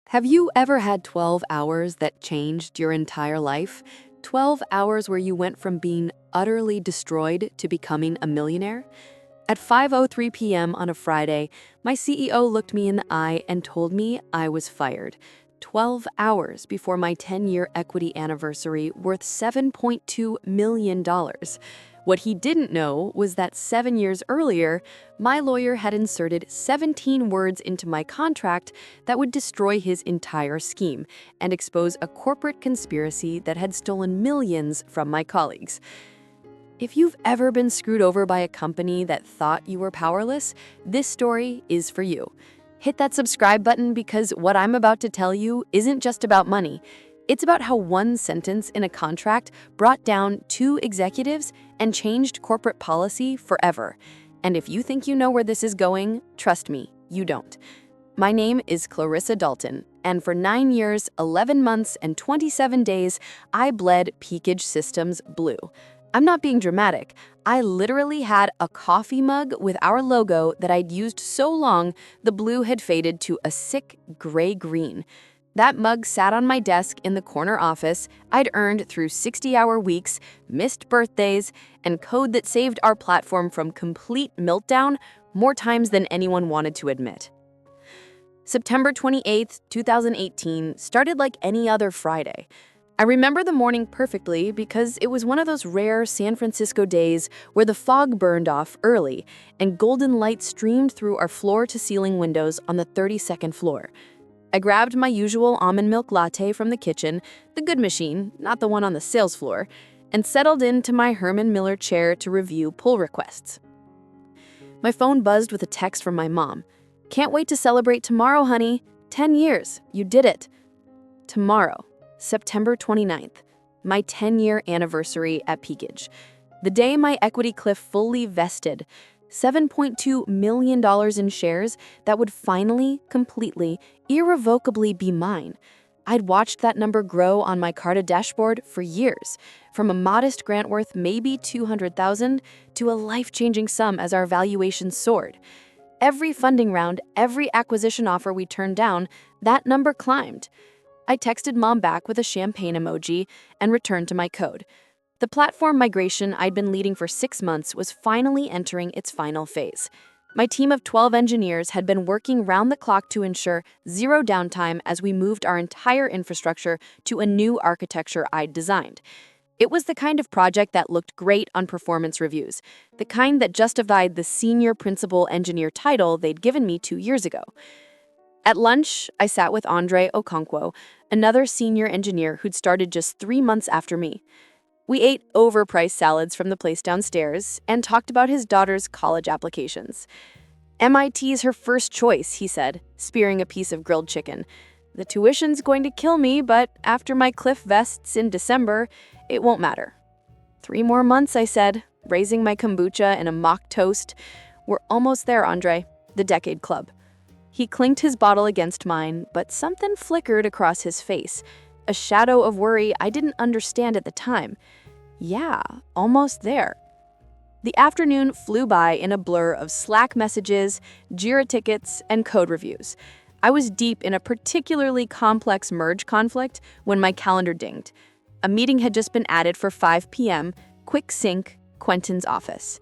Have you ever had 12 hours that changed your entire life? 12 hours where you went from being utterly destroyed to becoming a millionaire? At 5:03 p.m. on a Friday, my CEO looked me in the eye and told me I was fired. 12 hours before my 10-year equity anniversary worth $7.2 million. What he didn't know was that 7 years earlier, my lawyer had inserted 17 words into my contract that would destroy his entire scheme and expose a corporate conspiracy that had stolen millions from my colleagues. If you've ever been screwed over by a company that thought you were powerless, this story is for you. Hit that subscribe button because what I'm about to tell you isn't just about money. It's about how one sentence in a contract brought down two executives and changed corporate policy forever. And if you think you know where this is going, trust me, you don't. My name is Clarissa Dalton, and for 9 years, 11 months, and 27 days, I bled Peakage Systems blue. I'm not being dramatic. I literally had a coffee mug with our logo that I'd used so long, the blue had faded to a sick gray-green. That mug sat on my desk in the corner office I'd earned through 60-hour weeks, missed birthdays, and code that saved our platform from complete meltdown more times than anyone wanted to admit. September 28th, 2018 started like any other Friday. I remember the morning perfectly because it was one of those rare San Francisco days where the fog burned off early and golden light streamed through our floor-to-ceiling windows on the 32nd floor. I grabbed my usual almond milk latte from the kitchen, the good machine, not the one on the sales floor, and settled into my Herman Miller chair to review pull requests. My phone buzzed with a text from my mom. "Can't wait to celebrate tomorrow, honey. 10 years. You did it." Tomorrow, September 29th, my 10-year anniversary at Peakage. The day my equity cliff fully vested, $7.2 million in shares that would finally, completely, irrevocably be mine. I'd watched that number grow on my Carta dashboard for years, from a modest grant worth maybe $200,000 to a life-changing sum as our valuation soared. Every funding round, every acquisition offer we turned down, that number climbed. I texted Mom back with a champagne emoji and returned to my code. The platform migration I'd been leading for 6 months was finally entering its final phase. My team of 12 engineers had been working round the clock to ensure zero downtime as we moved our entire infrastructure to a new architecture I'd designed. It was the kind of project that looked great on performance reviews, the kind that justified the senior principal engineer title they'd given me 2 years ago. At lunch, I sat with Andre Okonkwo, another senior engineer who'd started just 3 months after me. We ate overpriced salads from the place downstairs and talked about his daughter's college applications. "MIT's her first choice," he said, spearing a piece of grilled chicken. "The tuition's going to kill me, but after my cliff vests in December, it won't matter." 3 more months, I said, raising my kombucha and a mock toast. "We're almost there, Andre, the Decade Club." He clinked his bottle against mine, but something flickered across his face, a shadow of worry I didn't understand at the time. Yeah, almost there. The afternoon flew by in a blur of Slack messages, Jira tickets, and code reviews. I was deep in a particularly complex merge conflict when my calendar dinged. A meeting had just been added for 5 p.m., quick sync, Quentin's office.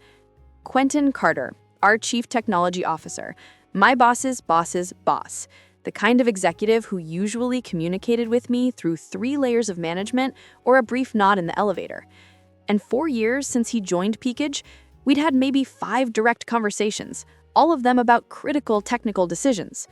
Quentin Carter, our chief technology officer, my boss's boss's boss, the kind of executive who usually communicated with me through 3 layers of management or a brief nod in the elevator. And 4 years since he joined Peakage, we'd had maybe 5 direct conversations, all of them about critical technical decisions.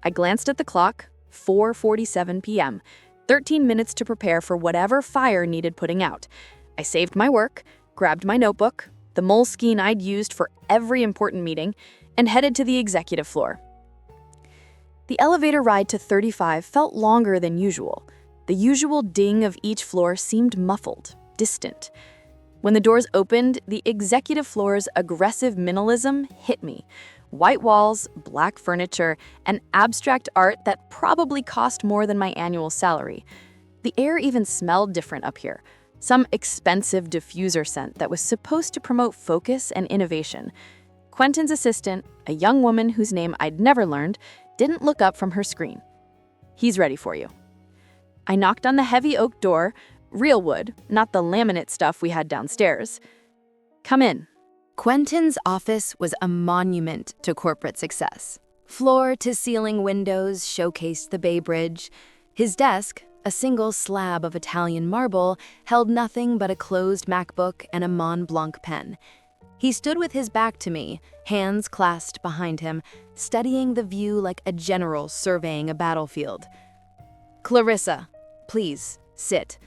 I glanced at the clock, 4:47 p.m., 13 minutes to prepare for whatever fire needed putting out. I saved my work, grabbed my notebook, the Moleskine I'd used for every important meeting, and headed to the executive floor. The elevator ride to 35 felt longer than usual. The usual ding of each floor seemed muffled, distant. When the doors opened, the executive floor's aggressive minimalism hit me. White walls, black furniture, and abstract art that probably cost more than my annual salary. The air even smelled different up here. Some expensive diffuser scent that was supposed to promote focus and innovation. Quentin's assistant, a young woman whose name I'd never learned, didn't look up from her screen. He's ready for you." I knocked on the heavy oak door, real wood, not the laminate stuff we had downstairs. "Come in." Quentin's office was a monument to corporate success. Floor-to-ceiling windows showcased the Bay Bridge. His desk, a single slab of Italian marble, held nothing but a closed MacBook and a Mont Blanc pen. He stood with his back to me, hands clasped behind him, studying the view like a general surveying a battlefield. "Clarissa, please, sit."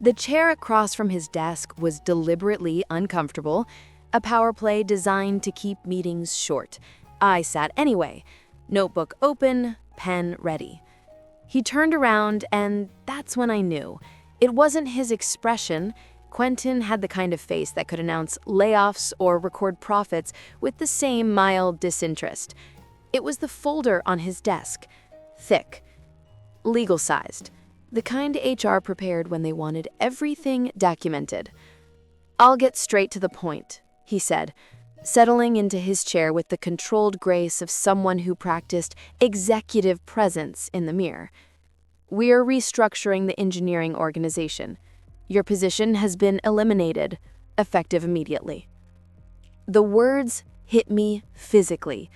The chair across from his desk was deliberately uncomfortable, a power play designed to keep meetings short. I sat anyway, notebook open, pen ready. He turned around, and that's when I knew. It wasn't his expression. Quentin had the kind of face that could announce layoffs or record profits with the same mild disinterest. It was the folder on his desk, thick, legal-sized, the kind HR prepared when they wanted everything documented. "I'll get straight to the point," he said, settling into his chair with the controlled grace of someone who practiced executive presence in the mirror. "We're restructuring the engineering organization. Your position has been eliminated, effective immediately." The words hit me physically.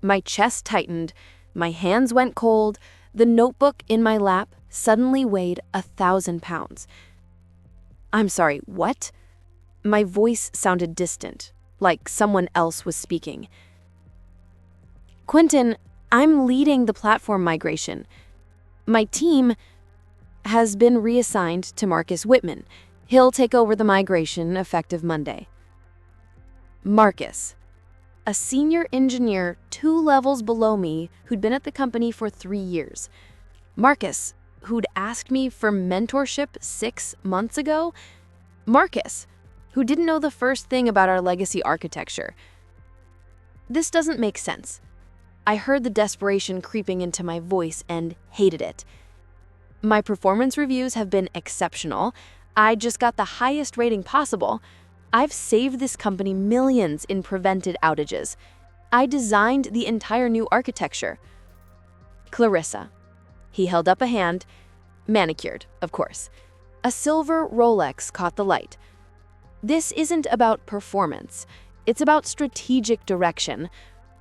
My chest tightened, my hands went cold, the notebook in my lap suddenly weighed 1,000 pounds. "I'm sorry, what?" My voice sounded distant, like someone else was speaking. "Quentin, I'm leading the platform migration. My team has been reassigned to Marcus Whitman. He'll take over the migration effective Monday." Marcus, a senior engineer 2 levels below me who'd been at the company for 3 years. Marcus, who'd asked me for mentorship 6 months ago. Marcus, who didn't know the first thing about our legacy architecture. This doesn't make sense. I heard the desperation creeping into my voice and hated it. My performance reviews have been exceptional. I just got the highest rating possible. I've saved this company millions in prevented outages. I designed the entire new architecture. Clarissa. He held up a hand, manicured, of course. A silver Rolex caught the light. "This isn't about performance. It's about strategic direction.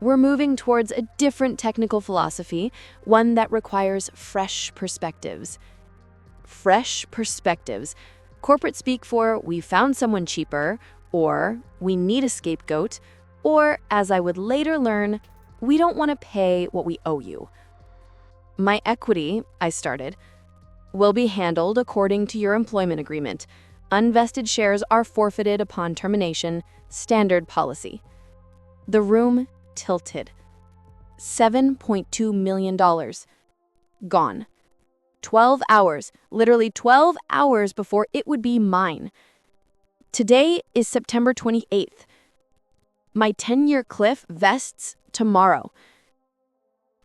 We're moving towards a different technical philosophy, one that requires fresh perspectives." Fresh perspectives. Corporate speak for "we found someone cheaper," or "we need a scapegoat," or, as I would later learn, "we don't want to pay what we owe you." "My equity," I started, "will be handled according to your employment agreement. Unvested shares are forfeited upon termination, standard policy." The room tilted. $7.2 million. Gone. 12 hours, literally 12 hours before it would be mine. Today is September 28th. My 10-year cliff vests tomorrow.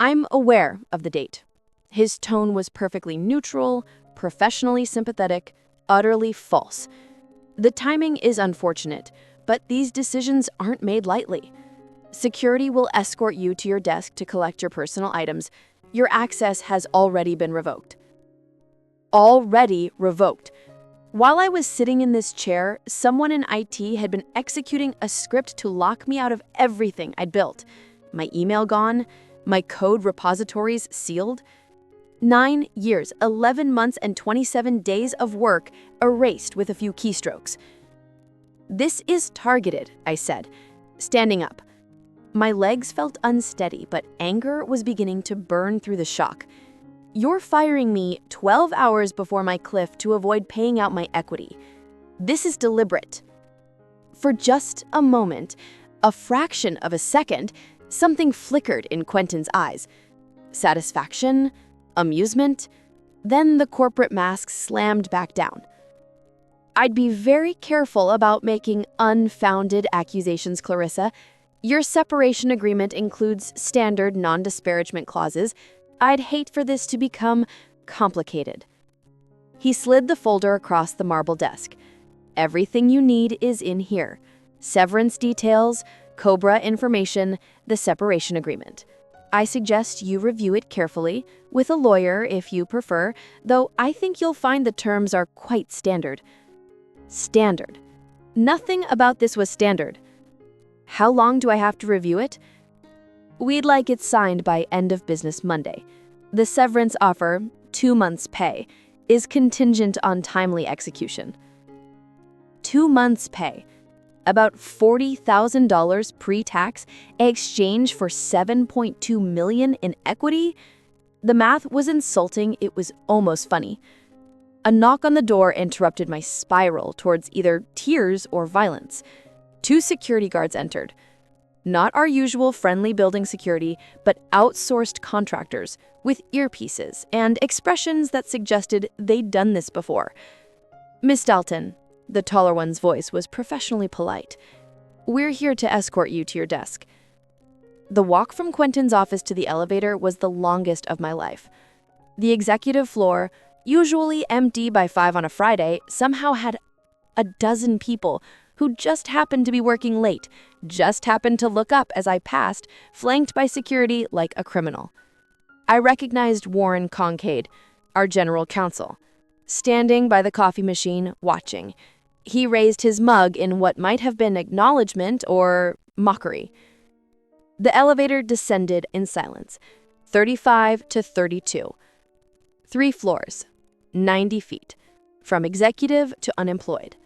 I'm aware of the date. His tone was perfectly neutral, professionally sympathetic, utterly false. The timing is unfortunate, but these decisions aren't made lightly. Security will escort you to your desk to collect your personal items. Your access has already been revoked. Already revoked. While I was sitting in this chair, someone in IT had been executing a script to lock me out of everything I'd built. My email gone, my code repositories sealed. 9 years, 11 months, and 27 days of work erased with a few keystrokes. "This is targeted," I said, standing up. My legs felt unsteady, but anger was beginning to burn through the shock. "You're firing me 12 hours before my cliff to avoid paying out my equity. This is deliberate." For just a moment, a fraction of a second, something flickered in Quentin's eyes. Satisfaction, amusement, then the corporate mask slammed back down. "I'd be very careful about making unfounded accusations, Clarissa. Your separation agreement includes standard non-disparagement clauses. I'd hate for this to become complicated." He slid the folder across the marble desk. "Everything you need is in here. Severance details, COBRA information, the separation agreement. I suggest you review it carefully, with a lawyer if you prefer, though I think you'll find the terms are quite standard. Standard. Nothing about this was standard. How long do I have to review it? We'd like it signed by end of business Monday. The severance offer, 2 months' pay, is contingent on timely execution. 2 months' pay. About $40,000 pre-tax in exchange for $7.2 million in equity? The math was insulting, it was almost funny. A knock on the door interrupted my spiral towards either tears or violence. 2 security guards entered. Not our usual friendly building security, but outsourced contractors with earpieces and expressions that suggested they'd done this before. Miss Dalton, the taller one's voice was professionally polite. We're here to escort you to your desk. The walk from Quentin's office to the elevator was the longest of my life. The executive floor, usually empty by 5 on a Friday, somehow had a dozen people who just happened to be working late, just happened to look up as I passed, flanked by security like a criminal. I recognized Warren Concade, our general counsel, standing by the coffee machine, watching. He raised his mug in what might have been acknowledgement or mockery. The elevator descended in silence, 35 to 32. 3 floors, 90 feet, from executive to unemployed.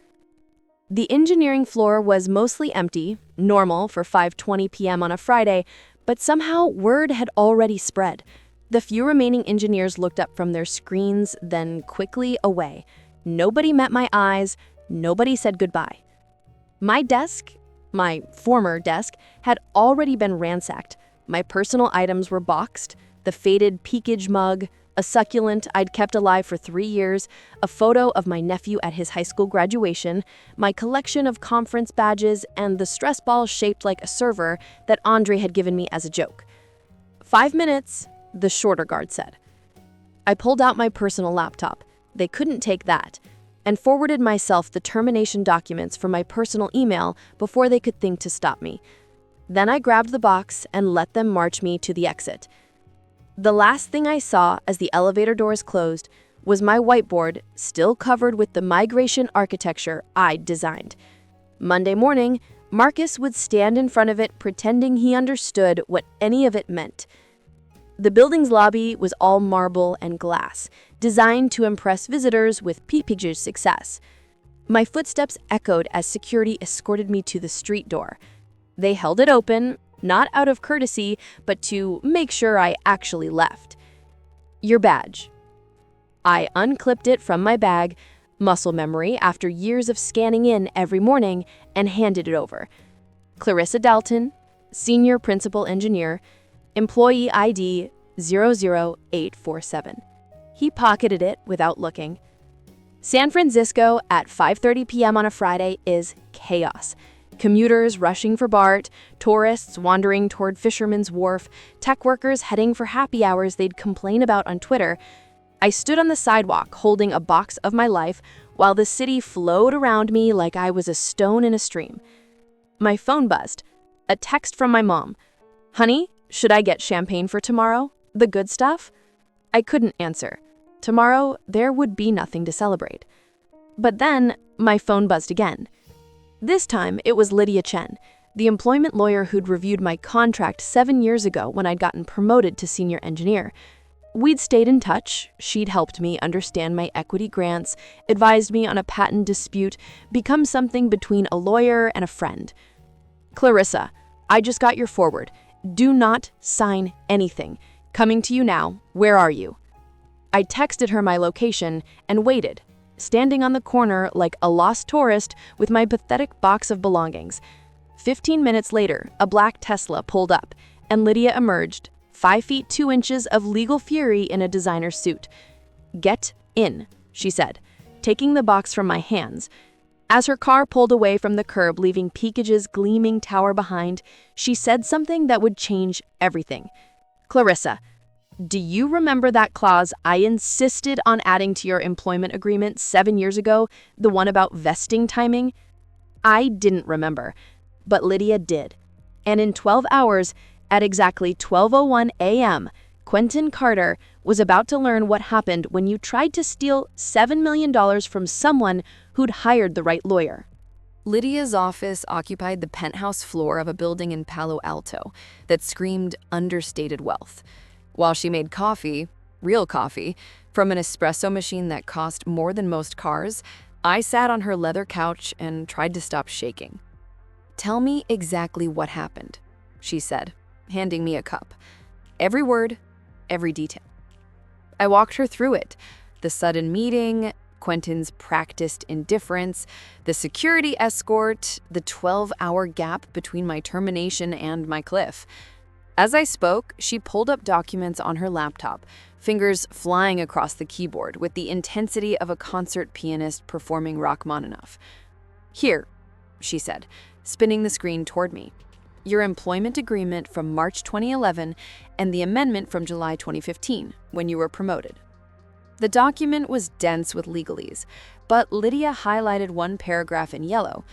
The engineering floor was mostly empty, normal for 5:20 p.m. on a Friday, but somehow word had already spread. The few remaining engineers looked up from their screens, then quickly away. Nobody met my eyes, nobody said goodbye. My desk, my former desk, had already been ransacked. My personal items were boxed, the faded peakage mug, a succulent I'd kept alive for 3 years, a photo of my nephew at his high school graduation, my collection of conference badges, and the stress ball shaped like a server that Andre had given me as a joke. 5 minutes, the shorter guard said. I pulled out my personal laptop. They couldn't take that, and forwarded myself the termination documents from my personal email before they could think to stop me. Then I grabbed the box and let them march me to the exit. The last thing I saw as the elevator doors closed was my whiteboard still covered with the migration architecture I'd designed. Monday morning, Marcus would stand in front of it pretending he understood what any of it meant. The building's lobby was all marble and glass, designed to impress visitors with peepage success. My footsteps echoed as security escorted me to the street door. They held it open, not out of courtesy, but to make sure I actually left. Your badge. I unclipped it from my bag, muscle memory after years of scanning in every morning, and handed it over. Clarissa Dalton, Senior Principal Engineer, Employee ID 00847. He pocketed it without looking. San Francisco at 5:30 p.m. on a Friday is chaos. Commuters rushing for BART, tourists wandering toward Fisherman's Wharf, tech workers heading for happy hours they'd complain about on Twitter. I stood on the sidewalk holding a box of my life while the city flowed around me like I was a stone in a stream. My phone buzzed. A text from my mom. Honey, should I get champagne for tomorrow? The good stuff? I couldn't answer. Tomorrow, there would be nothing to celebrate. But then, my phone buzzed again. This time, it was Lydia Chen, the employment lawyer who'd reviewed my contract 7 years ago when I'd gotten promoted to senior engineer. We'd stayed in touch. She'd helped me understand my equity grants, advised me on a patent dispute, become something between a lawyer and a friend. Clarissa, I just got your forward. Do not sign anything. Coming to you now. Where are you? I texted her my location and waited, standing on the corner like a lost tourist with my pathetic box of belongings. 15 minutes later, a black Tesla pulled up, and Lydia emerged, 5 feet 2 inches of legal fury in a designer suit. Get in, she said, taking the box from my hands. As her car pulled away from the curb, leaving Peakage's gleaming tower behind, she said something that would change everything. Clarissa, do you remember that clause I insisted on adding to your employment agreement 7 years ago, the one about vesting timing? I didn't remember, but Lydia did. And in 12 hours, At exactly 12:01 a.m., Quentin Carter was about to learn what happened when you tried to steal $7 million from someone who'd hired the right lawyer. Lydia's office occupied the penthouse floor of a building in Palo Alto that screamed understated wealth. While she made coffee, real coffee, from an espresso machine that cost more than most cars, I sat on her leather couch and tried to stop shaking. "Tell me exactly what happened," she said, handing me a cup. Every word, every detail. I walked her through it. The sudden meeting, Quentin's practiced indifference, the security escort, the 12-hour gap between my termination and my cliff. As I spoke, she pulled up documents on her laptop, fingers flying across the keyboard with the intensity of a concert pianist performing Rachmaninoff. "Here," she said, spinning the screen toward me. "Your employment agreement from March 2011 and the amendment from July 2015, when you were promoted." The document was dense with legalese, but Lydia highlighted one paragraph in yellow.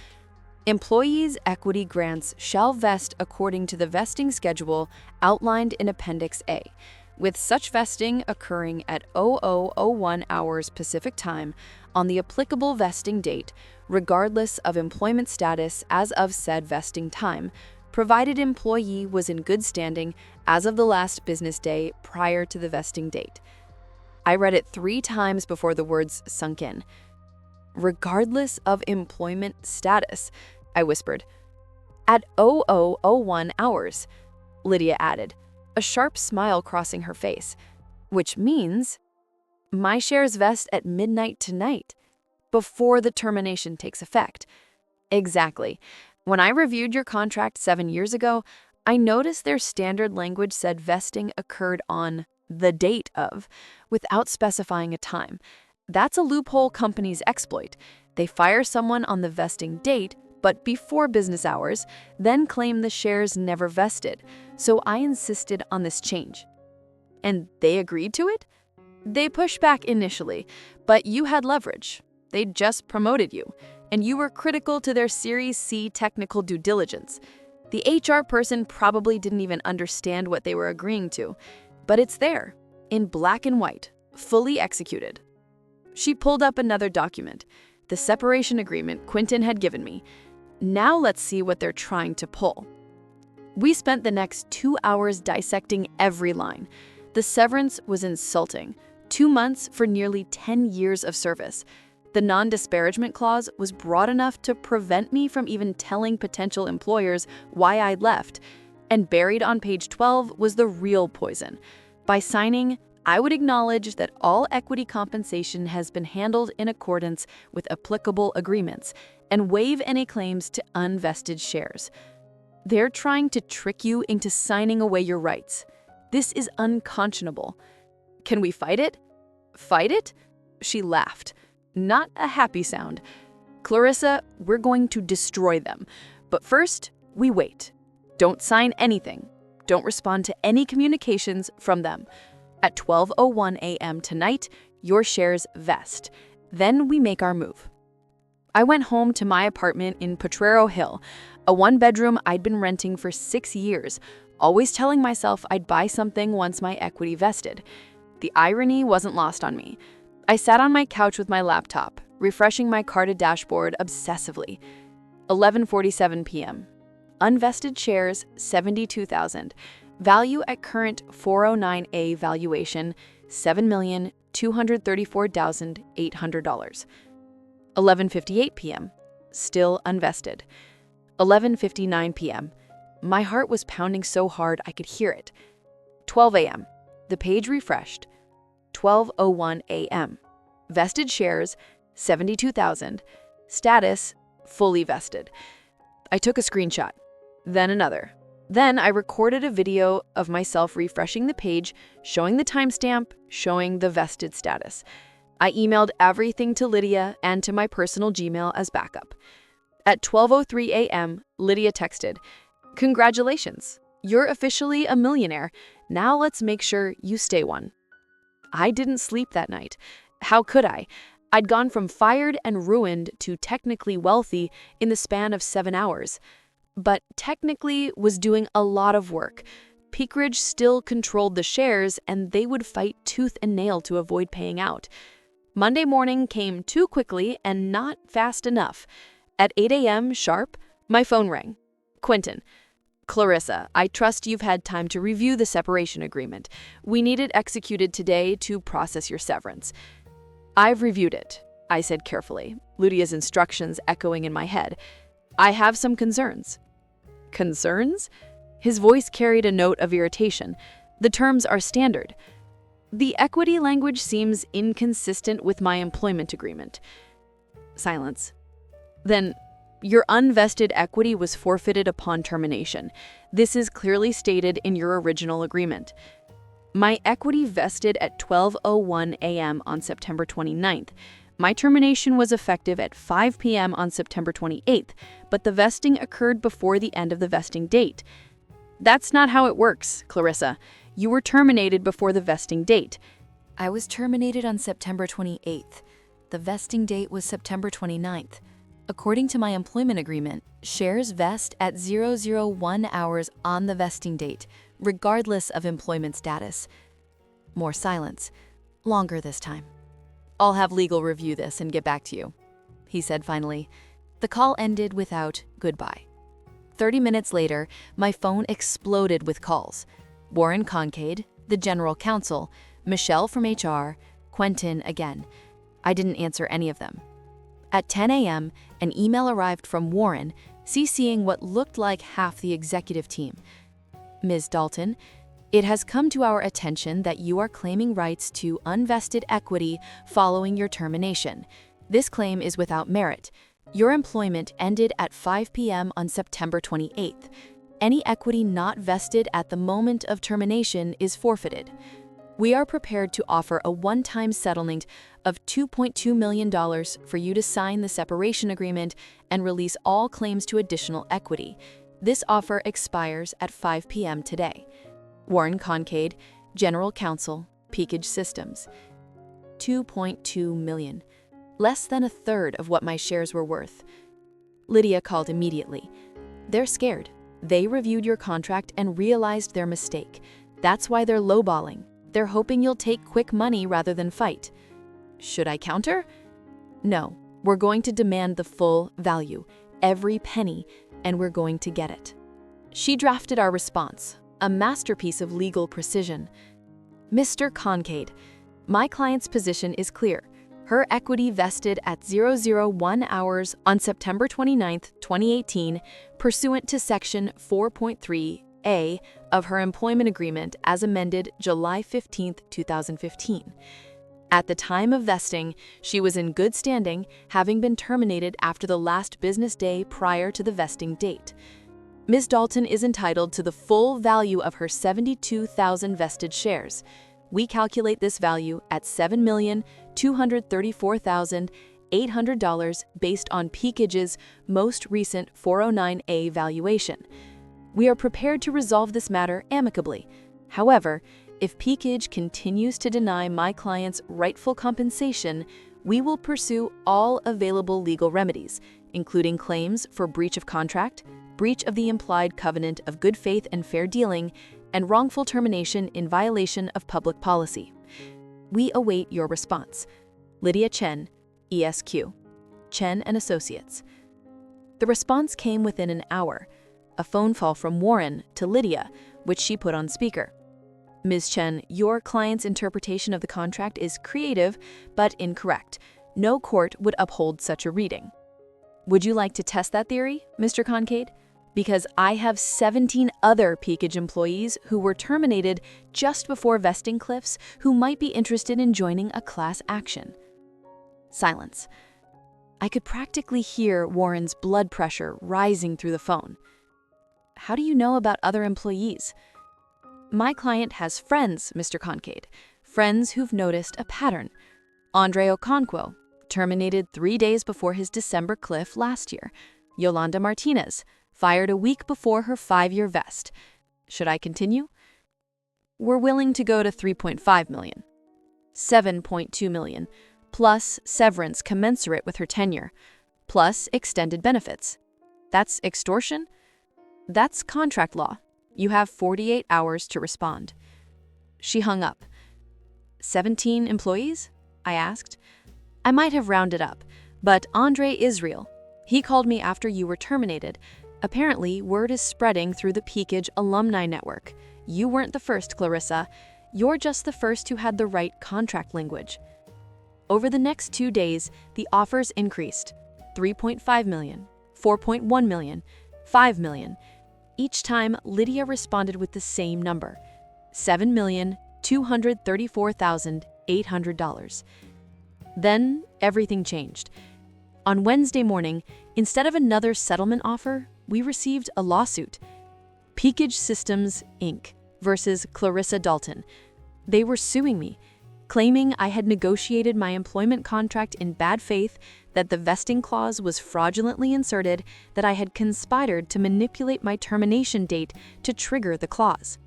"Employees' equity grants shall vest according to the vesting schedule outlined in Appendix A, with such vesting occurring at 00:01 hours Pacific Time on the applicable vesting date, regardless of employment status as of said vesting time, provided employee was in good standing as of the last business day prior to the vesting date." I read it 3 times before the words sunk in. "Regardless of employment status," I whispered. "At 00:01 hours," Lydia added, a sharp smile crossing her face. "Which means my shares vest at midnight tonight, before the termination takes effect." "Exactly. When I reviewed your contract 7 years ago, I noticed their standard language said vesting occurred on the date of, without specifying a time. That's a loophole companies exploit. They fire someone on the vesting date, but before business hours, then claim the shares never vested. So I insisted on this change." "And they agreed to it?" "They pushed back initially, but you had leverage. They just promoted you, and you were critical to their Series C technical due diligence. The HR person probably didn't even understand what they were agreeing to. But it's there, in black and white, fully executed." She pulled up another document, the separation agreement Quentin had given me. "Now let's see what they're trying to pull." We spent the next 2 hours dissecting every line. The severance was insulting. 2 months for nearly 10 years of service. The non-disparagement clause was broad enough to prevent me from even telling potential employers why I'd left. And buried on page 12 was the real poison. By signing, I would acknowledge that all equity compensation has been handled in accordance with applicable agreements and waive any claims to unvested shares. They're trying to trick you into signing away your rights. This is unconscionable. "Can we fight it?" "Fight it?" She laughed. Not a happy sound. "Clarissa, we're going to destroy them. But first, we wait. Don't sign anything. Don't respond to any communications from them. At 12:01 a.m. tonight, your shares vest. Then we make our move." I went home to my apartment in Potrero Hill, a 1-bedroom I'd been renting for 6 years, always telling myself I'd buy something once my equity vested. The irony wasn't lost on me. I sat on my couch with my laptop, refreshing my Carta dashboard obsessively. 11:47 p.m. Unvested shares, 72,000. Value at current 409A valuation, $7,234,800. 11:58 p.m. Still unvested. 11:59 p.m. My heart was pounding so hard I could hear it. 12 a.m. The page refreshed. 12:01 a.m. Vested shares, 72,000. Status, fully vested. I took a screenshot, then another. Then I recorded a video of myself refreshing the page, showing the timestamp, showing the vested status. I emailed everything to Lydia and to my personal Gmail as backup. At 12:03 a.m., Lydia texted, "Congratulations, you're officially a millionaire. Now let's make sure you stay one." I didn't sleep that night. How could I? I'd gone from fired and ruined to technically wealthy in the span of 7 hours. But technically was doing a lot of work. Peakridge still controlled the shares, and they would fight tooth and nail to avoid paying out. Monday morning came too quickly and not fast enough. At 8 a.m. sharp, my phone rang. Quentin: "Clarissa, I trust you've had time to review the separation agreement. We need it executed today to process your severance." "I've reviewed it," I said carefully, Lydia's instructions echoing in my head. "I have some concerns." "Concerns?" His voice carried a note of irritation. "The terms are standard. The equity language seems inconsistent with my employment agreement." Silence. "Then, your unvested equity was forfeited upon termination. This is clearly stated in your original agreement." "My equity vested at 12:01 a.m. on September 29th. My termination was effective at 5 p.m. on September 28th, but the vesting occurred before the end of the vesting date." "That's not how it works, Clarissa. You were terminated before the vesting date." I was terminated on September 28th. The vesting date was September 29th. According to my employment agreement, shares vest at 001 hours on the vesting date, regardless of employment status. More silence. Longer this time. "I'll have legal review this and get back to you," he said finally. The call ended without goodbye. 30 minutes later, my phone exploded with calls. Warren Concade, the general counsel, Michelle from HR, Quentin again. I didn't answer any of them. At 10 a.m., an email arrived from Warren, CCing what looked like half the executive team. "Ms. Dalton, it has come to our attention that you are claiming rights to unvested equity following your termination. This claim is without merit. Your employment ended at 5 p.m. on September 28th. Any equity not vested at the moment of termination is forfeited. We are prepared to offer a one-time settlement of $2.2 million for you to sign the separation agreement and release all claims to additional equity. This offer expires at 5 p.m. today. Warren Concade, General Counsel, Peakage Systems." $2.2 million. Less than a third of what my shares were worth. Lydia called immediately. "They're scared. They reviewed your contract and realized their mistake. That's why they're lowballing. They're hoping you'll take quick money rather than fight." "Should I counter?" "No. We're going to demand the full value, every penny, and we're going to get it." She drafted our response, a masterpiece of legal precision. "Mr. Concade, my client's position is clear. Her equity vested at 001 hours on September 29, 2018, pursuant to Section 4.3A of her employment agreement as amended July 15, 2015. At the time of vesting, she was in good standing, having been terminated after the last business day prior to the vesting date. Ms. Dalton is entitled to the full value of her 72,000 vested shares. We calculate this value at $7,234,800 based on Peakage's most recent 409A valuation. We are prepared to resolve this matter amicably. However, if Peakage continues to deny my client's rightful compensation, we will pursue all available legal remedies, including claims for breach of contract, breach of the implied covenant of good faith and fair dealing, and wrongful termination in violation of public policy. We await your response. Lydia Chen, ESQ. Chen and Associates. The response came within an hour. A phone call from Warren to Lydia, which she put on speaker. "Ms. Chen, your client's interpretation of the contract is creative, but incorrect. No court would uphold such a reading. Would you like to test that theory, Mr. Concade? Because I have 17 other Peakage employees who were terminated just before vesting cliffs who might be interested in joining a class action." Silence. I could practically hear Warren's blood pressure rising through the phone. "How do you know about other employees?" "My client has friends, Mr. Concade. Friends who've noticed a pattern. Andre Okonkwo, terminated 3 days before his December cliff last year. Yolanda Martinez, fired a week before her 5-year vest. Should I continue?" "We're willing to go to $3.5 million. $7.2 million, plus severance commensurate with her tenure, plus extended benefits. That's extortion?" "That's contract law. You have 48 hours to respond." She hung up. 17 employees? I asked. I might have rounded up, but Andre Israel. He called me after you were terminated. Apparently, word is spreading through the Peakage alumni network. You weren't the first, Clarissa. You're just the first who had the right contract language. Over the next 2 days, the offers increased. 3.5 million, 4.1 million, 5 million. Each time, Lydia responded with the same number, $7,234,800. Then, everything changed. On Wednesday morning, instead of another settlement offer, we received a lawsuit. Peakage Systems, Inc. versus Clarissa Dalton. They were suing me, claiming I had negotiated my employment contract in bad faith, that the vesting clause was fraudulently inserted, that I had conspired to manipulate my termination date to trigger the clause.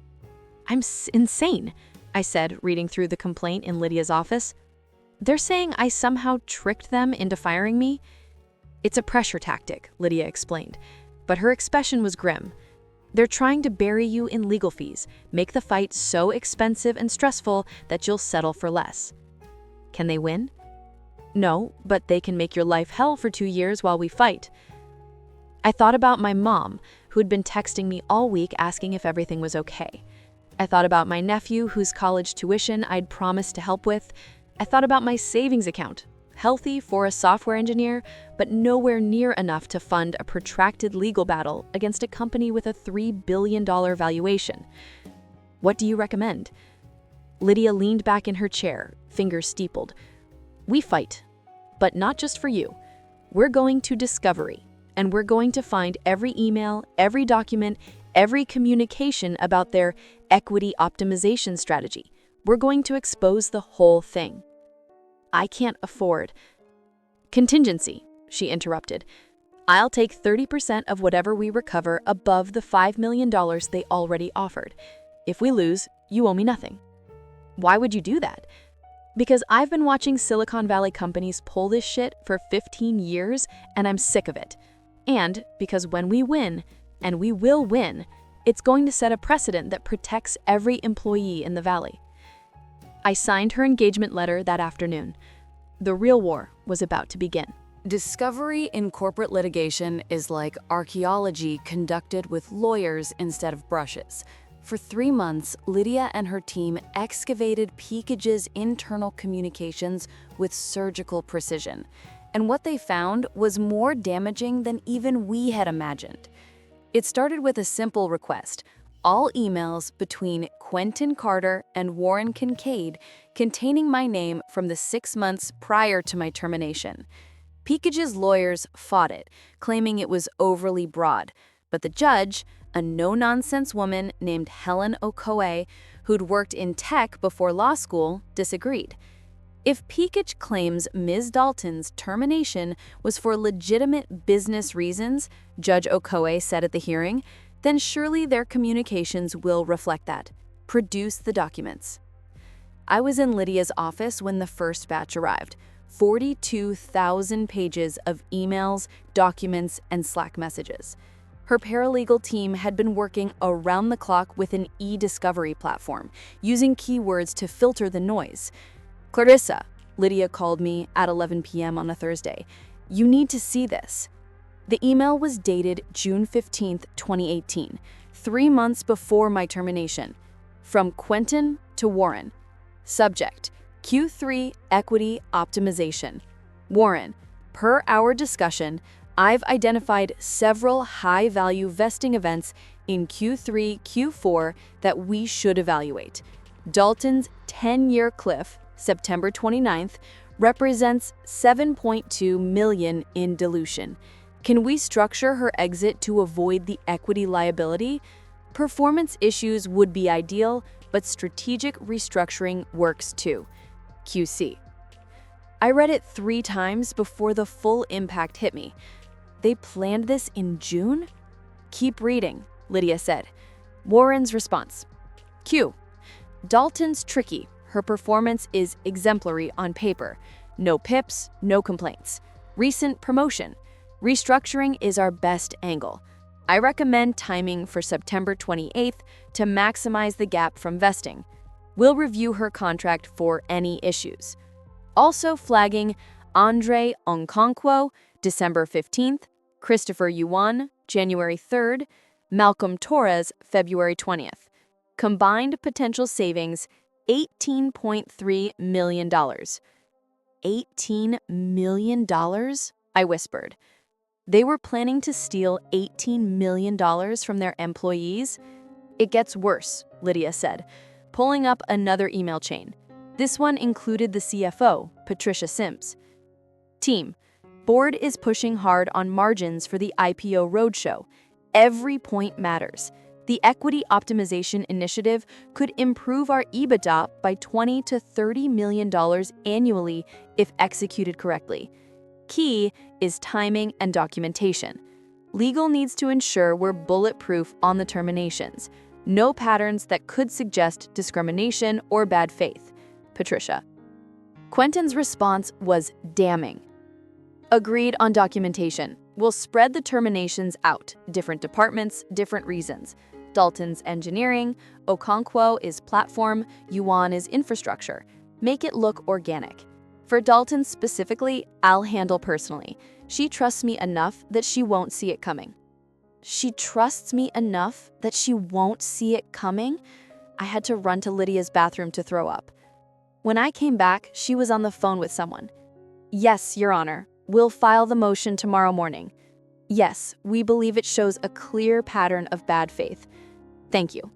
I'm insane, I said, reading through the complaint in Lydia's office. They're saying I somehow tricked them into firing me? It's a pressure tactic, Lydia explained, but her expression was grim. They're trying to bury you in legal fees, make the fight so expensive and stressful that you'll settle for less. Can they win? No, but they can make your life hell for 2 years while we fight. I thought about my mom, who had been texting me all week asking if everything was okay. I thought about my nephew, whose college tuition I'd promised to help with. I thought about my savings account, healthy for a software engineer, but nowhere near enough to fund a protracted legal battle against a company with a $3 billion valuation. What do you recommend? Lydia leaned back in her chair, fingers steepled. We fight, but not just for you. We're going to discovery, and we're going to find every email, every document, every communication about their equity optimization strategy. We're going to expose the whole thing. I can't afford. Contingency, she interrupted. I'll take 30% of whatever we recover above the $5 million they already offered. If we lose, you owe me nothing. Why would you do that? Because I've been watching Silicon Valley companies pull this shit for 15 years, and I'm sick of it. And because when we win, and we will win, it's going to set a precedent that protects every employee in the Valley. I signed her engagement letter that afternoon. The real war was about to begin. Discovery in corporate litigation is like archaeology conducted with lawyers instead of brushes. For 3 months, Lydia and her team excavated Peakage's internal communications with surgical precision. And what they found was more damaging than even we had imagined. It started with a simple request: all emails between Quentin Carter and Warren Kincaid containing my name from the 6 months prior to my termination. Peakage's lawyers fought it, claiming it was overly broad, but the judge, a no-nonsense woman named Helen Okoye, who'd worked in tech before law school, disagreed. If Peakage claims Ms. Dalton's termination was for legitimate business reasons, Judge Okoye said at the hearing, then surely their communications will reflect that. Produce the documents. I was in Lydia's office when the first batch arrived. 42,000 pages of emails, documents, and Slack messages. Her paralegal team had been working around the clock with an e-discovery platform, using keywords to filter the noise. Clarissa, Lydia called me at 11 p.m. on a Thursday. You need to see this. The email was dated June 15, 2018, 3 months before my termination. From Quentin to Warren. Subject: Q3 Equity Optimization. Warren, per our discussion, I've identified several high-value vesting events in Q3, Q4 that we should evaluate. Dalton's 10-year cliff, September 29th, represents $7.2 million in dilution. Can we structure her exit to avoid the equity liability? Performance issues would be ideal, but strategic restructuring works too. QC. I read it 3 times before the full impact hit me. They planned this in June? Keep reading, Lydia said. Warren's response. Q. Dalton's tricky. Her performance is exemplary on paper. No pips, no complaints. Recent promotion. Restructuring is our best angle. I recommend timing for September 28th to maximize the gap from vesting. We'll review her contract for any issues. Also flagging Andre Onkonkwo, December 15th, Christopher Yuan, January 3rd, Malcolm Torres, February 20th. Combined potential savings, $18.3 million. $18 million? I whispered. They were planning to steal $18 million from their employees? It gets worse, Lydia said, pulling up another email chain. This one included the CFO, Patricia Sims. Team, board is pushing hard on margins for the IPO roadshow. Every point matters. The equity optimization initiative could improve our EBITDA by $20 to $30 million annually if executed correctly. Key is timing and documentation. Legal needs to ensure we're bulletproof on the terminations. No patterns that could suggest discrimination or bad faith. Patricia. Quentin's response was damning. Agreed on documentation. We'll spread the terminations out. Different departments, different reasons. Dalton's engineering, Okonkwo is platform, Yuan is infrastructure. Make it look organic. For Dalton specifically, I'll handle personally. She trusts me enough that she won't see it coming. She trusts me enough that she won't see it coming? I had to run to Lydia's bathroom to throw up. When I came back, she was on the phone with someone. Yes, Your Honor. We'll file the motion tomorrow morning. Yes, we believe it shows a clear pattern of bad faith. Thank you.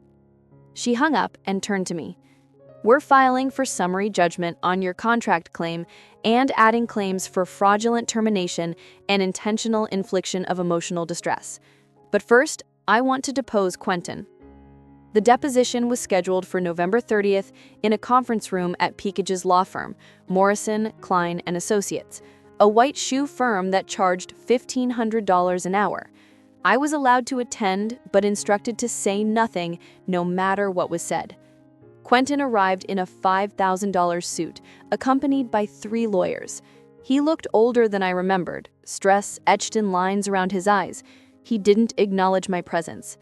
She hung up and turned to me. We're filing for summary judgment on your contract claim and adding claims for fraudulent termination and intentional infliction of emotional distress. But first, I want to depose Quentin. The deposition was scheduled for November 30th in a conference room at Peakage's law firm, Morrison, Klein & Associates, a white shoe firm that charged $1,500 an hour. I was allowed to attend, but instructed to say nothing, no matter what was said. Quentin arrived in a $5,000 suit, accompanied by 3 lawyers. He looked older than I remembered, stress etched in lines around his eyes. He didn't acknowledge my presence.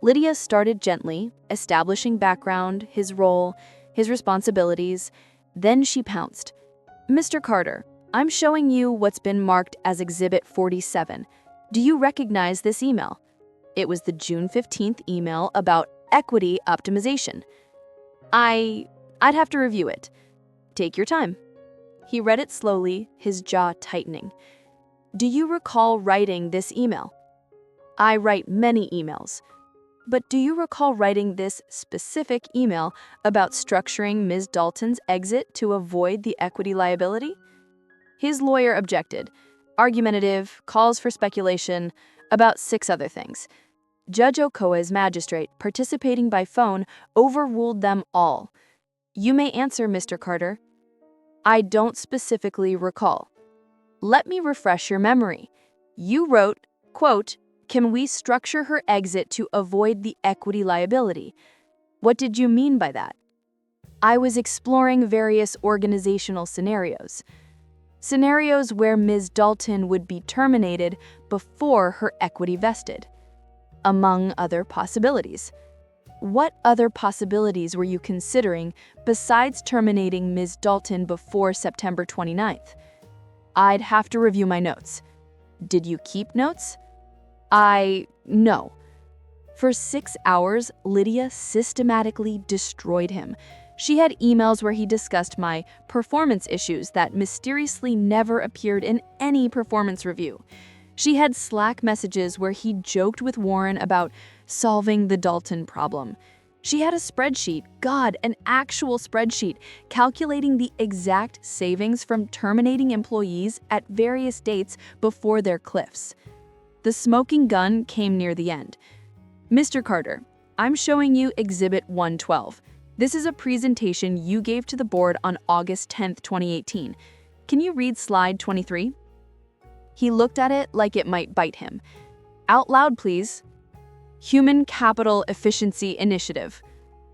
Lydia started gently, establishing background, his role, his responsibilities. Then she pounced. Mr. Carter, I'm showing you what's been marked as Exhibit 47. Do you recognize this email? It was the June 15th email about equity optimization. I'd have to review it. Take your time. He read it slowly, his jaw tightening. Do you recall writing this email? I write many emails. But do you recall writing this specific email about structuring Ms. Dalton's exit to avoid the equity liability? His lawyer objected. Argumentative, calls for speculation, about 6 other things. Judge Okoa's magistrate, participating by phone, overruled them all. You may answer, Mr. Carter. I don't specifically recall. Let me refresh your memory. You wrote, quote, can we structure her exit to avoid the equity liability? What did you mean by that? I was exploring various organizational scenarios. Scenarios where Ms. Dalton would be terminated before her equity vested, among other possibilities. What other possibilities were you considering besides terminating Ms. Dalton before September 29th? I'd have to review my notes. Did you keep notes? No. For 6 hours, Lydia systematically destroyed him. She had emails where he discussed my performance issues that mysteriously never appeared in any performance review. She had Slack messages where he joked with Warren about solving the Dalton problem. She had a spreadsheet, an actual spreadsheet, calculating the exact savings from terminating employees at various dates before their cliffs. The smoking gun came near the end. Mr. Carter, I'm showing you Exhibit 112. This is a presentation you gave to the board on August 10th, 2018. Can you read slide 23? He looked at it like it might bite him. Out loud, please. Human Capital Efficiency Initiative.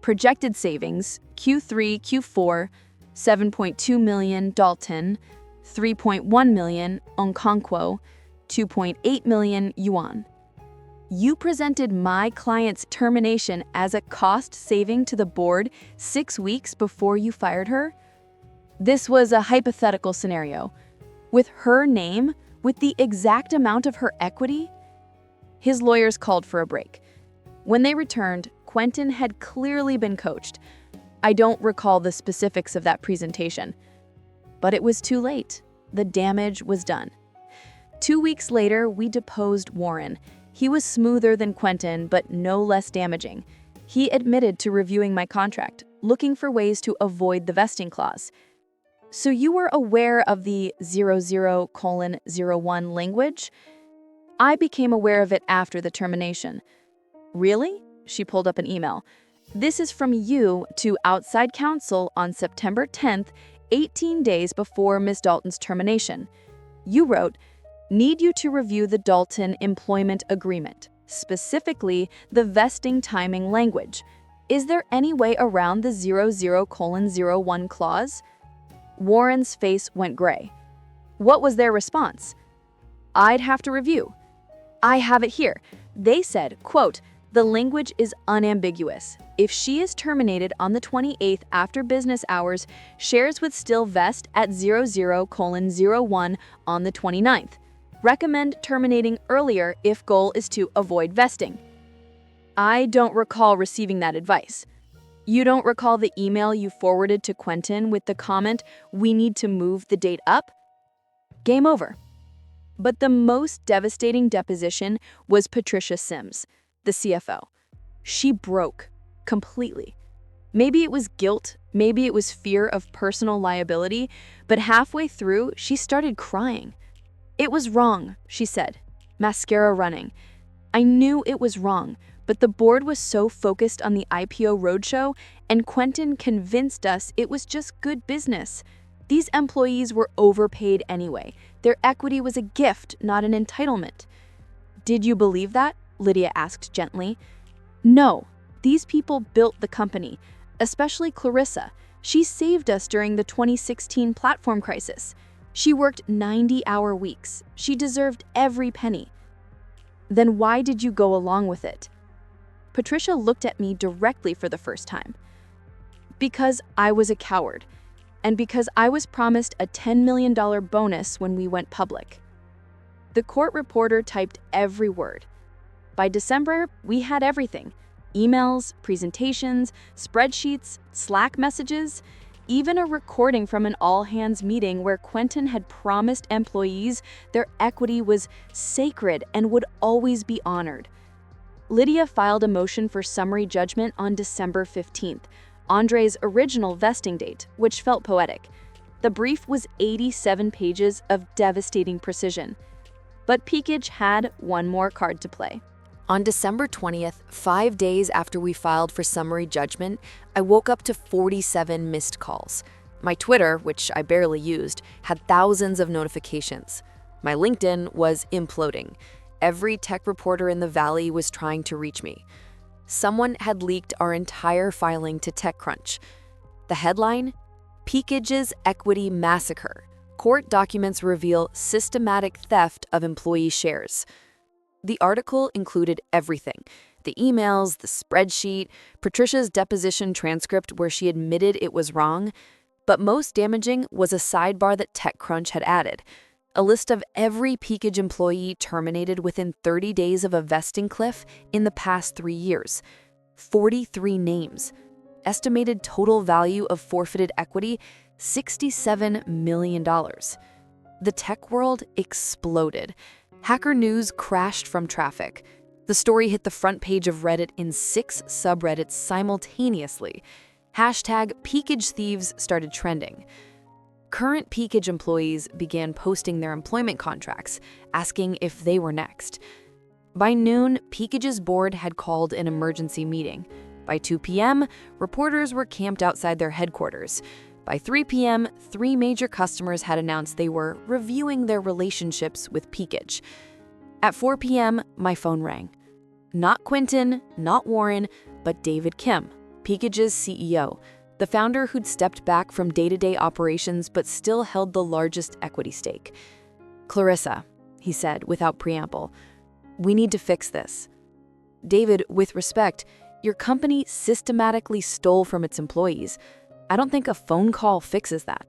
Projected savings, Q3, Q4, $7.2 million Dalton, $3.1 million Onkonkwo, $2.8 million Yuan. You presented my client's termination as a cost saving to the board 6 weeks before you fired her? This was a hypothetical scenario. With her name, with the exact amount of her equity? His lawyers called for a break. When they returned, Quentin had clearly been coached. I don't recall the specifics of that presentation. But it was too late. The damage was done. 2 weeks later, we deposed Warren. He was smoother than Quentin, but no less damaging. He admitted to reviewing my contract, looking for ways to avoid the vesting clause. So you were aware of the 00:01 language? I became aware of it after the termination. Really? She pulled up an email. This is from you to outside counsel on September 10th, 18 days before Ms. Dalton's termination. You wrote, "Need you to review the Dalton employment agreement, specifically the vesting timing language. Is there any way around the 00:01 clause?" Warren's face went gray. What was their response? "I'd have to review." I have it here. They said, quote, "The language is unambiguous. If she is terminated on the 28th after business hours, shares would still vest at 00:01 on the 29th. Recommend terminating earlier if goal is to avoid vesting." I don't recall receiving that advice. You don't recall the email you forwarded to Quentin with the comment, "We need to move the date up"? Game over. But the most devastating deposition was Patricia Sims, the CFO. She broke completely. Maybe it was guilt, maybe it was fear of personal liability, but halfway through, she started crying. "It was wrong," she said, mascara running. "I knew it was wrong, but the board was so focused on the IPO roadshow, and Quentin convinced us it was just good business. These employees were overpaid anyway. Their equity was a gift, not an entitlement." "Did you believe that?" Lydia asked gently. "No. These people built the company, especially Clarissa. She saved us during the 2016 platform crisis. She worked 90-hour weeks. She deserved every penny." "Then why did you go along with it?" Patricia looked at me directly for the first time. "Because I was a coward, and because I was promised a $10 million bonus when we went public." The court reporter typed every word. By December, we had everything: emails, presentations, spreadsheets, Slack messages, even a recording from an all-hands meeting where Quentin had promised employees their equity was sacred and would always be honored. Lydia filed a motion for summary judgment on December 15th, Andre's original vesting date, which felt poetic. The brief was 87 pages of devastating precision. But Peakage had one more card to play. On December 20th, 5 days after we filed for summary judgment, I woke up to 47 missed calls. My Twitter, which I barely used, had thousands of notifications. My LinkedIn was imploding. Every tech reporter in the Valley was trying to reach me. Someone had leaked our entire filing to TechCrunch. The headline? Peakage's Equity Massacre. Court documents reveal systematic theft of employee shares. The article included everything: the emails, the spreadsheet, Patricia's deposition transcript where she admitted it was wrong. But most damaging was a sidebar that TechCrunch had added: a list of every Peakage employee terminated within 30 days of a vesting cliff in the past 3 years. 43 names. Estimated total value of forfeited equity, $67 million. The tech world exploded. Hacker News crashed from traffic. The story hit the front page of Reddit in 6 subreddits simultaneously. #PeakageThieves started trending. Current Peakage employees began posting their employment contracts, asking if they were next. By noon, Peakage's board had called an emergency meeting. By 2 p.m., reporters were camped outside their headquarters. By 3 p.m., 3 major customers had announced they were reviewing their relationships with Peakage. At 4 p.m., my phone rang. Not Quentin, not Warren, but David Kim, Peakage's CEO, the founder who'd stepped back from day-to-day operations but still held the largest equity stake. "Clarissa," he said without preamble, "we need to fix this. David, with respect, your company systematically stole from its employees. I don't think a phone call fixes that.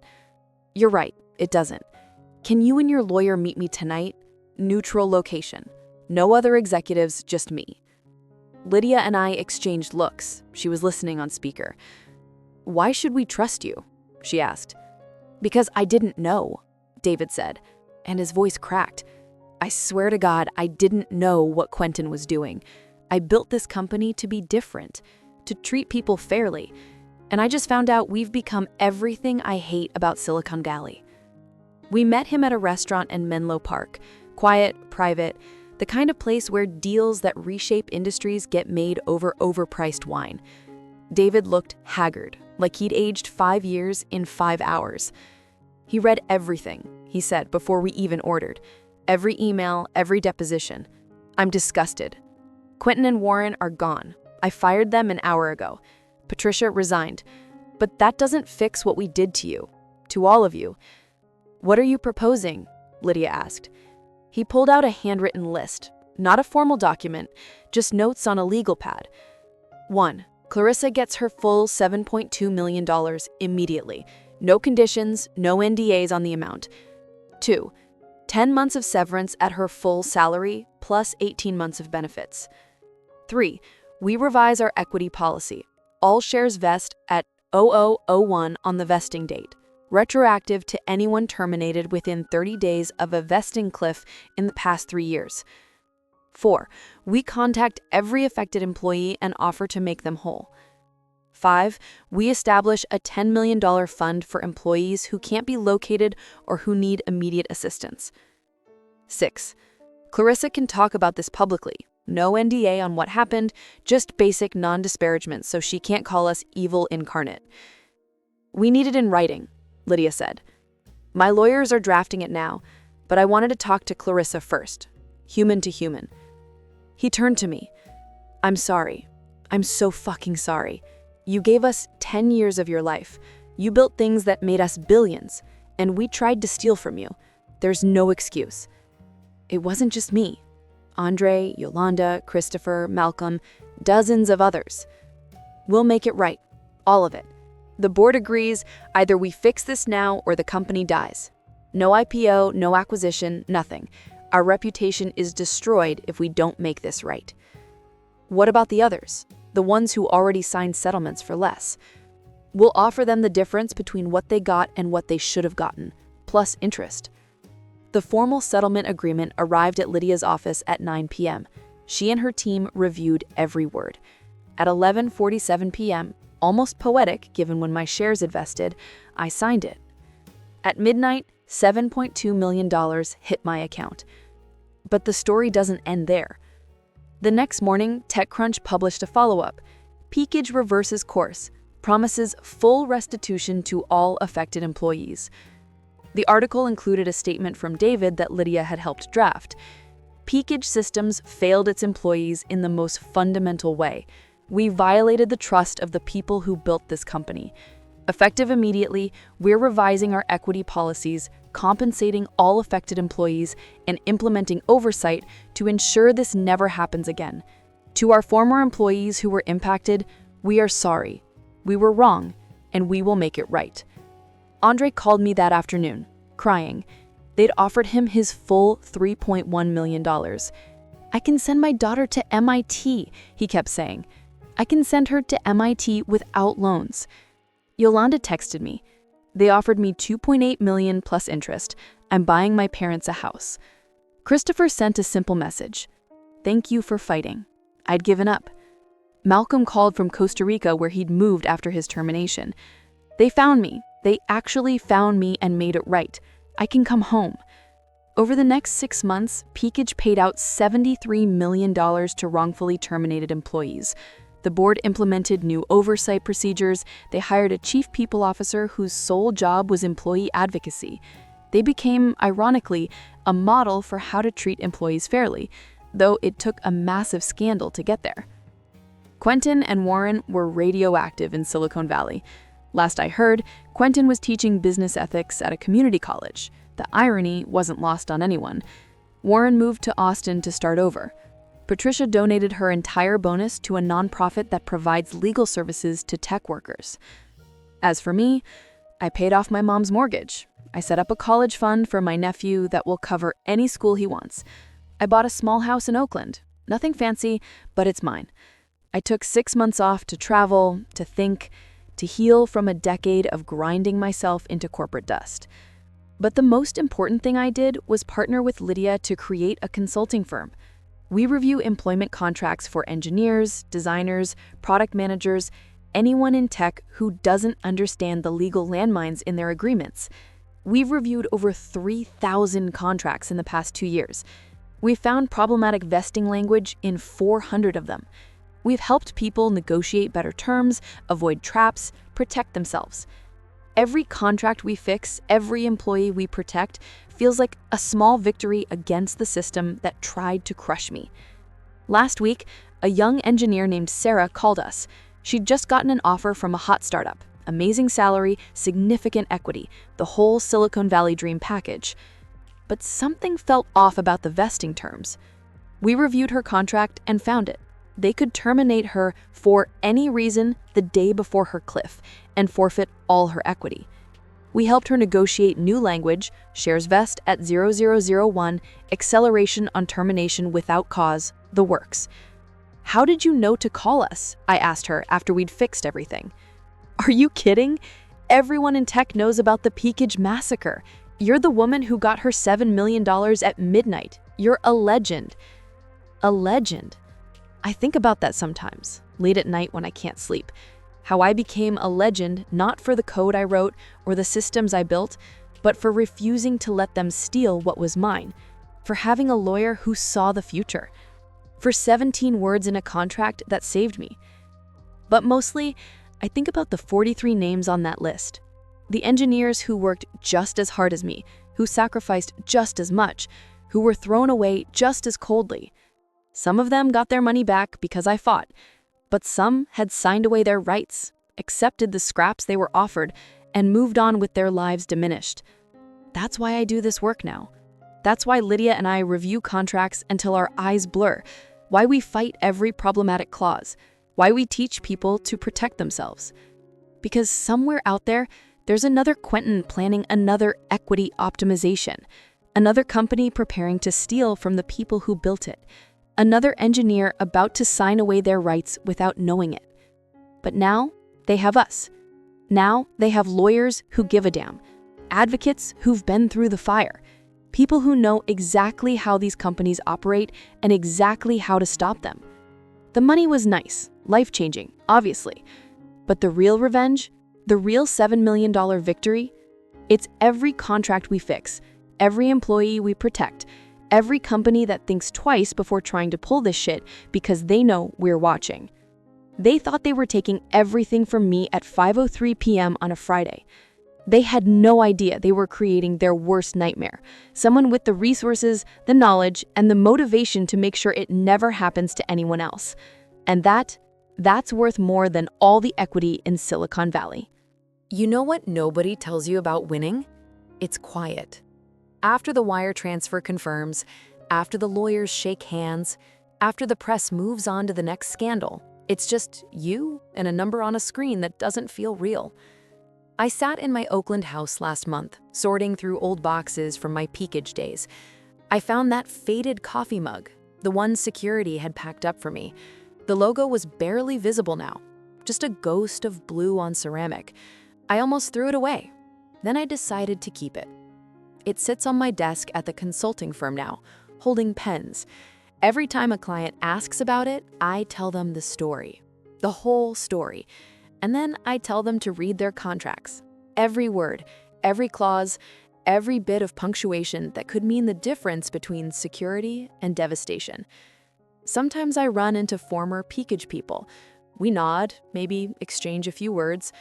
You're right, it doesn't. Can you and your lawyer meet me tonight? Neutral location. No other executives, just me. Lydia and I exchanged looks. She was listening on speaker. Why should we trust you? She asked. Because I didn't know, David said, and his voice cracked. I swear to God, I didn't know what Quentin was doing. I built this company to be different, to treat people fairly, and I just found out we've become everything I hate about Silicon Valley. We met him at a restaurant in Menlo Park, quiet, private, the kind of place where deals that reshape industries get made over overpriced wine. David looked haggard, like he'd aged 5 years in 5 hours. He read everything, he said before we even ordered. Every email, every deposition. I'm disgusted. Quentin and Warren are gone. I fired them an hour ago. Patricia resigned. But that doesn't fix what we did to you, to all of you. What are you proposing? Lydia asked. He pulled out a handwritten list, not a formal document, just notes on a legal pad. 1. Clarissa gets her full $7.2 million immediately. No conditions, no NDAs on the amount. 2. 10 months of severance at her full salary, plus 18 months of benefits. 3. We revise our equity policy. All shares vest at 0001 on the vesting date, retroactive to anyone terminated within 30 days of a vesting cliff in the past 3 years. 4. We contact every affected employee and offer to make them whole. 5. We establish a $10 million fund for employees who can't be located or who need immediate assistance. 6. Clarissa can talk about this publicly. No NDA on what happened, just basic non-disparagement so she can't call us evil incarnate. We need it in writing, Lydia said. My lawyers are drafting it now, but I wanted to talk to Clarissa first, human to human. He turned to me. I'm sorry. I'm so fucking sorry. You gave us 10 years of your life. You built things that made us billions, and we tried to steal from you. There's no excuse. It wasn't just me. Andre, Yolanda, Christopher, Malcolm, dozens of others. We'll make it right. All of it. The board agrees, either we fix this now or the company dies. No IPO, no acquisition, nothing. Our reputation is destroyed if we don't make this right. What about the others? The ones who already signed settlements for less? We'll offer them the difference between what they got and what they should have gotten, plus interest. The formal settlement agreement arrived at Lydia's office at 9 p.m. She and her team reviewed every word. At 11:47 p.m., almost poetic given when my shares had vested, I signed it. At midnight, $7.2 million hit my account. But the story doesn't end there. The next morning, TechCrunch published a follow-up. Peakage reverses course, promises full restitution to all affected employees. The article included a statement from David that Lydia had helped draft. Peakage Systems failed its employees in the most fundamental way. We violated the trust of the people who built this company. Effective immediately, we're revising our equity policies, compensating all affected employees, and implementing oversight to ensure this never happens again. To our former employees who were impacted, we are sorry. We were wrong, and we will make it right. Andre called me that afternoon, crying. They'd offered him his full $3.1 million. I can send my daughter to MIT, he kept saying. I can send her to MIT without loans. Yolanda texted me. They offered me $2.8 million plus interest. I'm buying my parents a house. Christopher sent a simple message. Thank you for fighting. I'd given up. Malcolm called from Costa Rica where he'd moved after his termination. They found me. They actually found me and made it right. I can come home. Over the next 6 months, Peakage paid out $73 million to wrongfully terminated employees. The board implemented new oversight procedures. They hired a chief people officer whose sole job was employee advocacy. They became, ironically, a model for how to treat employees fairly, though it took a massive scandal to get there. Quentin and Warren were radioactive in Silicon Valley. Last I heard, Quentin was teaching business ethics at a community college. The irony wasn't lost on anyone. Warren moved to Austin to start over. Patricia donated her entire bonus to a nonprofit that provides legal services to tech workers. As for me, I paid off my mom's mortgage. I set up a college fund for my nephew that will cover any school he wants. I bought a small house in Oakland. Nothing fancy, but it's mine. I took 6 months off to travel, to think, to heal from a decade of grinding myself into corporate dust. But the most important thing I did was partner with Lydia to create a consulting firm. We review employment contracts for engineers, designers, product managers, anyone in tech who doesn't understand the legal landmines in their agreements. We've reviewed over 3,000 contracts in the past 2 years. We've found problematic vesting language in 400 of them. We've helped people negotiate better terms, avoid traps, protect themselves. Every contract we fix, every employee we protect, feels like a small victory against the system that tried to crush me. Last week, a young engineer named Sarah called us. She'd just gotten an offer from a hot startup. Amazing salary, significant equity, the whole Silicon Valley dream package. But something felt off about the vesting terms. We reviewed her contract and found it. They could terminate her for any reason the day before her cliff and forfeit all her equity. We helped her negotiate new language, shares vest at 0001, acceleration on termination without cause, the works. "How did you know to call us?" I asked her after we'd fixed everything. "Are you kidding? Everyone in tech knows about the Peakage massacre. You're the woman who got her $7 million at midnight. You're a legend." A legend. I think about that sometimes, late at night when I can't sleep. How I became a legend not for the code I wrote or the systems I built, but for refusing to let them steal what was mine, for having a lawyer who saw the future, for 17 words in a contract that saved me. But mostly, I think about the 43 names on that list. The engineers who worked just as hard as me, who sacrificed just as much, who were thrown away just as coldly. Some of them got their money back because I fought, but some had signed away their rights, accepted the scraps they were offered, and moved on with their lives diminished. That's why I do this work now. That's why Lydia and I review contracts until our eyes blur, why we fight every problematic clause, why we teach people to protect themselves. Because somewhere out there, there's another Quentin planning another equity optimization, another company preparing to steal from the people who built it, another engineer about to sign away their rights without knowing it. But now, they have us. Now, they have lawyers who give a damn, advocates who've been through the fire, people who know exactly how these companies operate and exactly how to stop them. The money was nice, life-changing, obviously. But the real revenge, the real $7 million victory, it's every contract we fix, every employee we protect, every company that thinks twice before trying to pull this shit because they know we're watching. They thought they were taking everything from me at 5:03 p.m. on a Friday. They had no idea they were creating their worst nightmare, someone with the resources, the knowledge, and the motivation to make sure it never happens to anyone else. And that's worth more than all the equity in Silicon Valley. You know what nobody tells you about winning? It's quiet. After the wire transfer confirms, after the lawyers shake hands, after the press moves on to the next scandal, it's just you and a number on a screen that doesn't feel real. I sat in my Oakland house last month, sorting through old boxes from my Peakage days. I found that faded coffee mug, the one security had packed up for me. The logo was barely visible now, just a ghost of blue on ceramic. I almost threw it away. Then I decided to keep it. It sits on my desk at the consulting firm now, holding pens. Every time a client asks about it, I tell them the story, the whole story. And then I tell them to read their contracts. Every word, every clause, every bit of punctuation that could mean the difference between security and devastation. Sometimes I run into former Peakage people. We nod, maybe exchange a few words.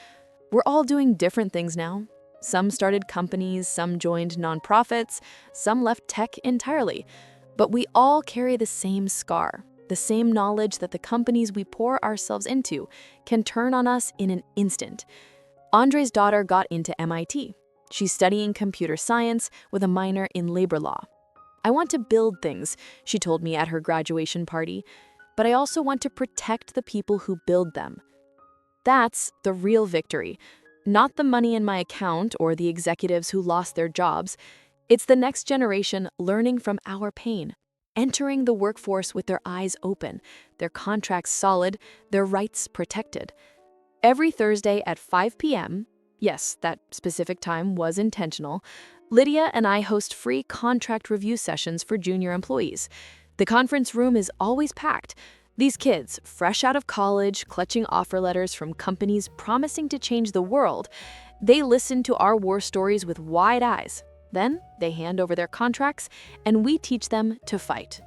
We're all doing different things now. Some started companies, some joined nonprofits, some left tech entirely. But we all carry the same scar, the same knowledge that the companies we pour ourselves into can turn on us in an instant. Andre's daughter got into MIT. She's studying computer science with a minor in labor law. I want to build things, she told me at her graduation party, but I also want to protect the people who build them. That's the real victory, not the money in my account or the executives who lost their jobs. It's the next generation learning from our pain, entering the workforce with their eyes open, their contracts solid, their rights protected. Every Thursday at 5 p.m., yes, that specific time was intentional, Lydia and I host free contract review sessions for junior employees. The conference room is always packed. These kids, fresh out of college, clutching offer letters from companies promising to change the world, they listen to our war stories with wide eyes. Then they hand over their contracts, and we teach them to fight.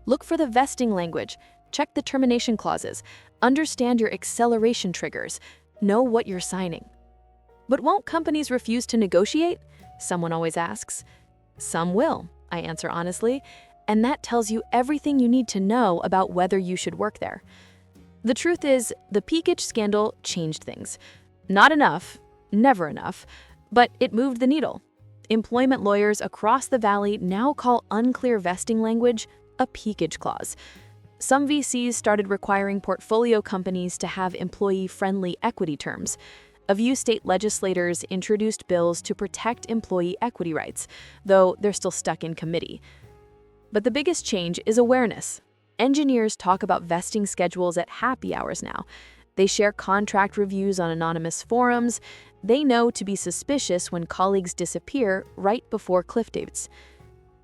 Look for the vesting language, check the termination clauses, understand your acceleration triggers, know what you're signing. But won't companies refuse to negotiate? Someone always asks. Some will, I answer honestly, and that tells you everything you need to know about whether you should work there. The truth is, the peakage scandal changed things. Not enough, never enough, but it moved the needle. Employment lawyers across the valley now call unclear vesting language a peakage clause. Some VCs started requiring portfolio companies to have employee-friendly equity terms. A few state legislators introduced bills to protect employee equity rights, though they're still stuck in committee. But the biggest change is awareness. Engineers talk about vesting schedules at happy hours now. They share contract reviews on anonymous forums. They know to be suspicious when colleagues disappear right before cliff dates.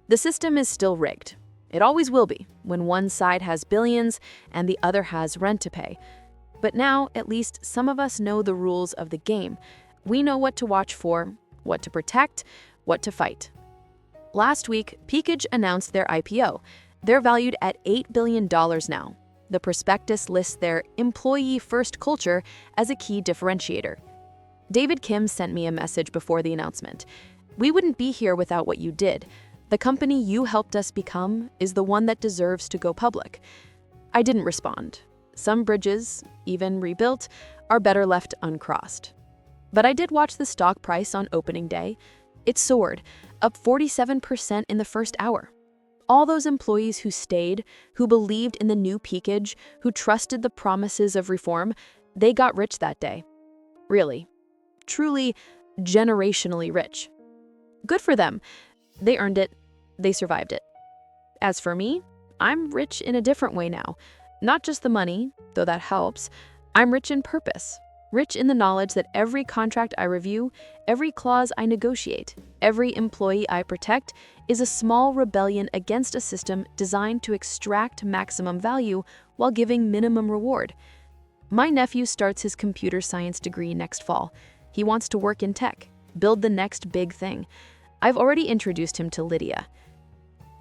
The system is still rigged. It always will be, when one side has billions and the other has rent to pay. But now, at least some of us know the rules of the game. We know what to watch for, what to protect, what to fight. Last week, Peakage announced their IPO. They're valued at $8 billion now. The prospectus lists their employee-first culture as a key differentiator. David Kim sent me a message before the announcement. "We wouldn't be here without what you did. The company you helped us become is the one that deserves to go public." I didn't respond. Some bridges, even rebuilt, are better left uncrossed. But I did watch the stock price on opening day. It soared, up 47% in the first hour. All those employees who stayed, who believed in the new peakage, who trusted the promises of reform, they got rich that day. Really, truly, generationally rich. Good for them. They earned it. They survived it. As for me, I'm rich in a different way now. Not just the money, though that helps. I'm rich in purpose. Rich in the knowledge that every contract I review, every clause I negotiate, every employee I protect is a small rebellion against a system designed to extract maximum value while giving minimum reward. My nephew starts his computer science degree next fall. He wants to work in tech, build the next big thing. I've already introduced him to Lydia.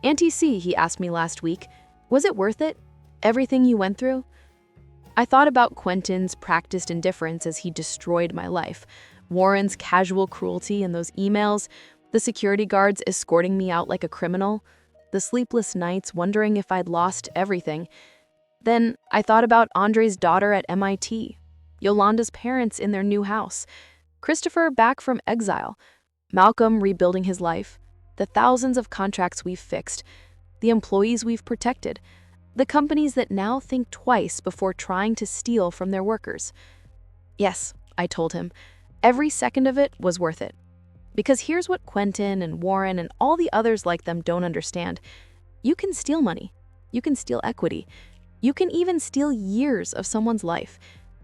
"Auntie C," he asked me last week, "was it worth it? Everything you went through?" I thought about Quentin's practiced indifference as he destroyed my life, Warren's casual cruelty in those emails, the security guards escorting me out like a criminal, the sleepless nights wondering if I'd lost everything. Then I thought about Andre's daughter at MIT, Yolanda's parents in their new house, Christopher back from exile, Malcolm rebuilding his life, the thousands of contracts we've fixed, the employees we've protected, the companies that now think twice before trying to steal from their workers. Yes, I told him, every second of it was worth it. Because here's what Quentin and Warren and all the others like them don't understand. You can steal money. You can steal equity. You can even steal years of someone's life.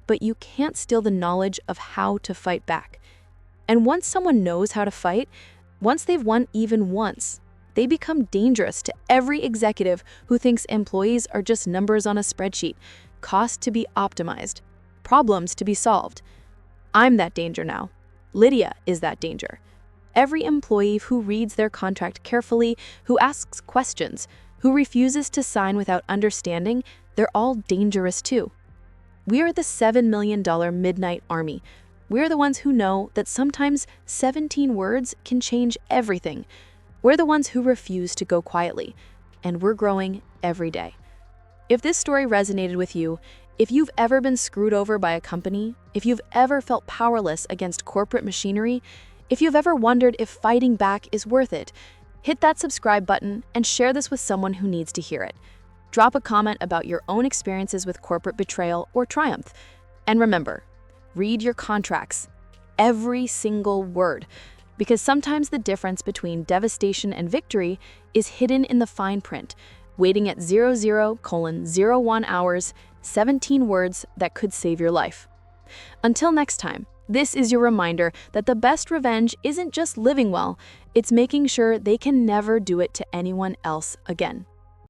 But you can't steal the knowledge of how to fight back. And once someone knows how to fight, once they've won even once, they become dangerous to every executive who thinks employees are just numbers on a spreadsheet, cost to be optimized, problems to be solved. I'm that danger now. Lydia is that danger. Every employee who reads their contract carefully, who asks questions, who refuses to sign without understanding, they're all dangerous too. We are the $7 million midnight army. We're the ones who know that sometimes 17 words can change everything. We're the ones who refuse to go quietly, and we're growing every day. If this story resonated with you, if you've ever been screwed over by a company, if you've ever felt powerless against corporate machinery, if you've ever wondered if fighting back is worth it, Hit that subscribe button and share this with someone who needs to hear it. Drop a comment about your own experiences with corporate betrayal or triumph. And remember, read your contracts, every single word, because sometimes the difference between devastation and victory is hidden in the fine print, waiting at 00:01 hours, 17 words that could save your life. Until next time, this is your reminder that the best revenge isn't just living well, it's making sure they can never do it to anyone else again.